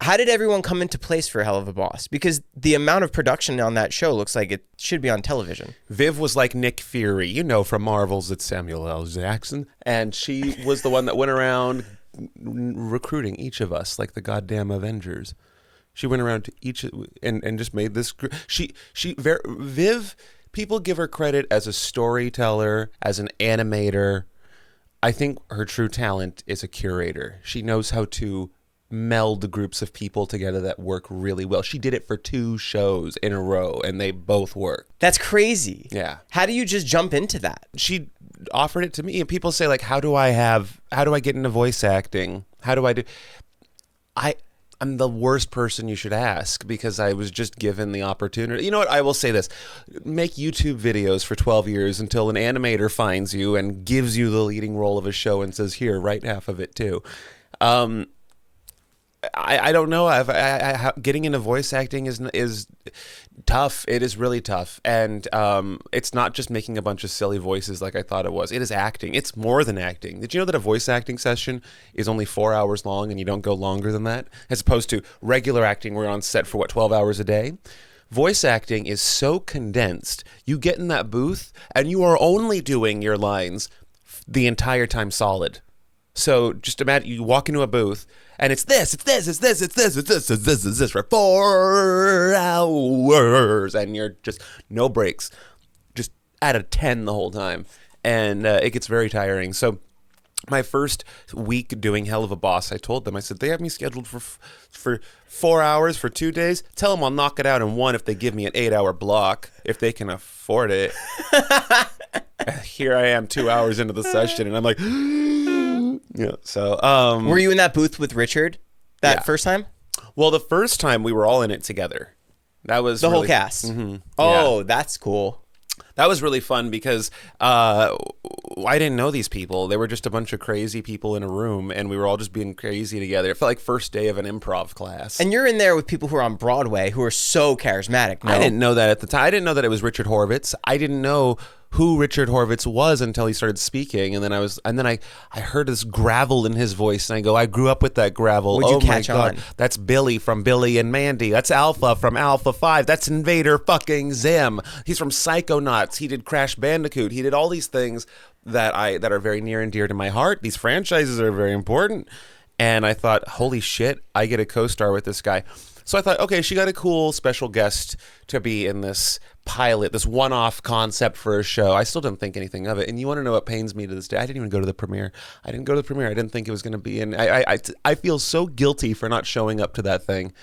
How did everyone come into place for Helluva Boss? Because the amount of production on that show looks like it should be on television. Viv was like Nick Fury, from Marvel's. It's Samuel L. Jackson. And she was the one that went around recruiting each of us like the goddamn Avengers. She went around to each and just made this. Viv, people give her credit as a storyteller, as an animator. I think her true talent is a curator. She knows how to meld groups of people together that work really well. She did it for 2 shows in a row, and they both worked. That's crazy. Yeah. How do you just jump into that? She offered it to me, and people say, like, how do I get into voice acting? How do I do? I'm the worst person you should ask because I was just given the opportunity. You know what? I will say this. Make YouTube videos for 12 years until an animator finds you and gives you the leading role of a show and says, here, write half of it too. I don't know. Getting into voice acting is tough. It is really tough. And it's not just making a bunch of silly voices like I thought it was. It is acting. It's more than acting. Did you know that a voice acting session is only 4 hours long and you don't go longer than that? As opposed to regular acting, we're on set for, 12 hours a day? Voice acting is so condensed. You get in that booth and you are only doing your lines the entire time solid. So just imagine you walk into a booth and it's this for 4 hours, and you're just no breaks, just at a 10 the whole time, and it gets very tiring. So my first week doing Helluva Boss, I told them, I said, they have me scheduled for 4 hours for 2 days. Tell them I'll knock it out in 1 if they give me an 8-hour block, if they can afford it. Here I am 2 hours into the session, and I'm like, yeah. So, were you in that booth with Richard first time? Well, the first time we were all in it together. That was the whole cast. Mm-hmm. Oh, that's cool. That was really fun because I didn't know these people. They were just a bunch of crazy people in a room, and we were all just being crazy together. It felt like first day of an improv class. And you're in there with people who are on Broadway who are so charismatic. No? I didn't know that at the time. I didn't know that it was Richard Horvitz. I didn't know who Richard Horvitz was until he started speaking, and then I heard this gravel in his voice, and I go, I grew up with that gravel. Would you catch on? That's Billy from Billy and Mandy. That's Alpha from Alpha 5. That's Invader fucking Zim. He's from Psychonauts. He did Crash Bandicoot. He did all these things that are very near and dear to my heart. These franchises are very important, and I thought, holy shit, I get a co-star with this guy. So I thought, okay, she got a cool special guest to be in this pilot, this one-off concept for a show. I still didn't think anything of it. And you want to know what pains me to this day? I didn't even go to the premiere. I didn't think it was going to be in. I feel so guilty for not showing up to that thing.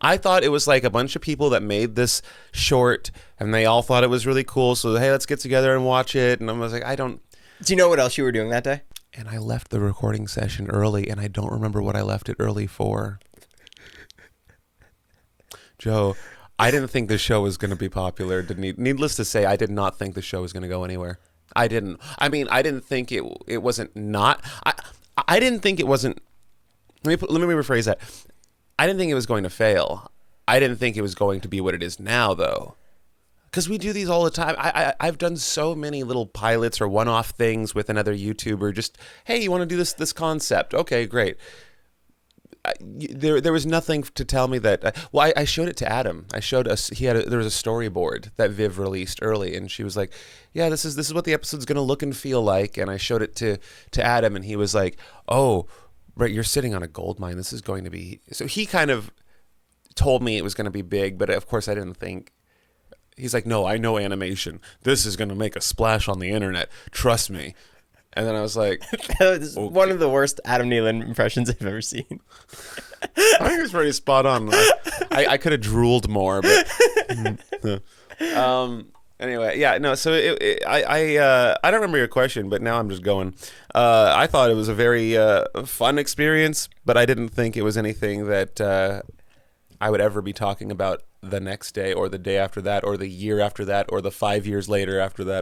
I thought it was like a bunch of people that made this short, and they all thought it was really cool. So, hey, let's get together and watch it. And I was like, Do you know what else you were doing that day? And I left the recording session early, and I don't remember what I left it early for. Joe, I didn't think the show was going to be popular. Needless to say, I did not think the show was going to go anywhere. I didn't. I mean, I didn't think it wasn't not. I didn't think it wasn't. Let me rephrase that. I didn't think it was going to fail. I didn't think it was going to be what it is now, though. Because we do these all the time. I've done so many little pilots or one-off things with another YouTuber. Just, hey, you want to do this concept? Okay, great. There was nothing to tell me that. I showed it to Adam. I showed us. There was a storyboard that Viv released early, and she was like, "Yeah, this is what the episode's gonna look and feel like." And I showed it to Adam, and he was like, "Oh, right, you're sitting on a gold mine. This is going to be." So he kind of told me it was going to be big, but of course I didn't think. He's like, "No, I know animation. This is going to make a splash on the internet. Trust me." And then I was like, this is one of the worst Adam Nealon impressions I've ever seen. I think it was pretty spot on. I could have drooled more, but anyway, yeah, no. So I don't remember your question, but now I'm just going. I thought it was a very fun experience, but I didn't think it was anything that I would ever be talking about the next day or the day after that or the year after that or the 5 years later after that.